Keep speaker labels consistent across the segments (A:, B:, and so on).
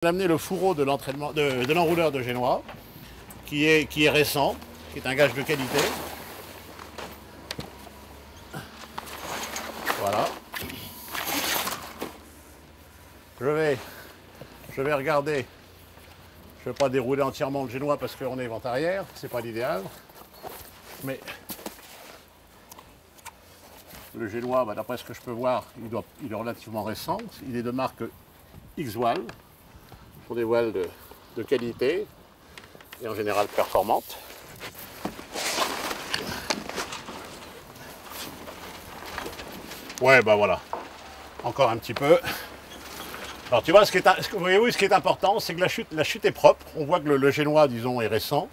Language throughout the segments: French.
A: J'ai amené le fourreau de l'entraînement de l'enrouleur de Génois, qui est récent, qui est un gage de qualité. Voilà. Je vais regarder. Je ne vais pas dérouler entièrement le Génois parce qu'on est vent arrière, c'est pas l'idéal. Mais le Génois, d'après ce que je peux voir, il est relativement récent. Il est de marque X-Voile. Ce sont des voiles de qualité et en général performantes. Ouais, bah voilà. Encore un petit peu. Alors tu vois, ce qui est important, c'est que la chute est propre. On voit que le Génois, disons, est récent.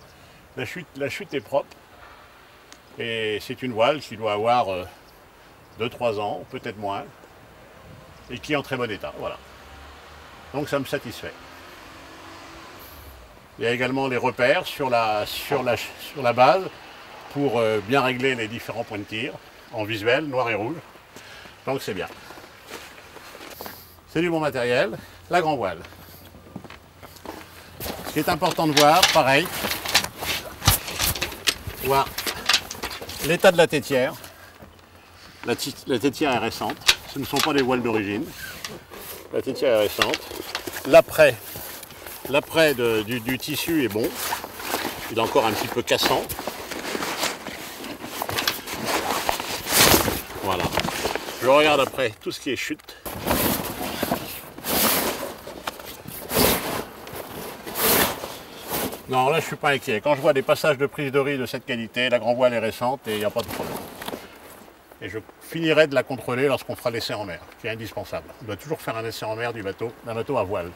A: La chute est propre. Et c'est une voile qui doit avoir 2-3 ans, peut-être moins. Et qui est en très bon état. Voilà. Donc ça me satisfait. Il y a également les repères sur la base pour bien régler les différents points de tir en visuel, noir et rouge. Donc c'est bien. C'est du bon matériel. La grand voile. Ce qui est important de voir, pareil, voir l'état de la tétière. La tétière est récente. Ce ne sont pas des voiles d'origine. La tétière est récente. L'après du tissu est bon. Il est encore un petit peu cassant. Voilà. Je regarde après tout ce qui est chute. Non, là je suis pas inquiet. Quand je vois des passages de prise de riz de cette qualité, la grand voile est récente et il n'y a pas de problème. Et je finirai de la contrôler lorsqu'on fera l'essai en mer, qui est indispensable. On doit toujours faire un essai en mer d'un bateau à voile,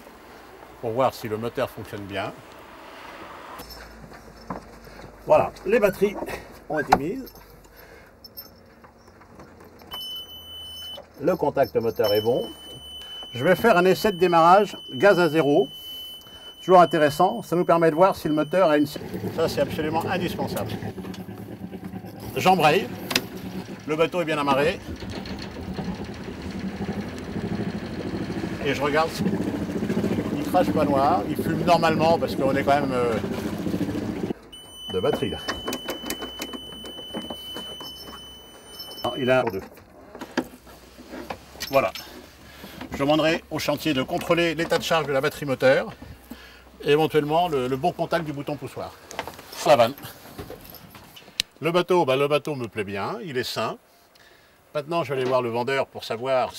A: pour voir si le moteur fonctionne bien. Voilà, les batteries ont été mises. Le contact moteur est bon. Je vais faire un essai de démarrage gaz à zéro. Toujours intéressant, ça nous permet de voir si le moteur a une... Ça c'est absolument indispensable. J'embraye. Le bateau est bien amarré. Et je regarde. Il crache pas noir. Il fume normalement parce qu'on est quand même de batterie là. Non, il a un deux. Voilà. Je demanderai au chantier de contrôler l'état de charge de la batterie moteur et éventuellement le bon contact du bouton poussoir. La vanne. Le bateau me plaît bien, il est sain. Maintenant, je vais aller voir le vendeur pour savoir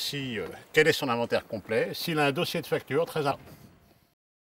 A: quel est son inventaire complet, s'il a un dossier de facture très important.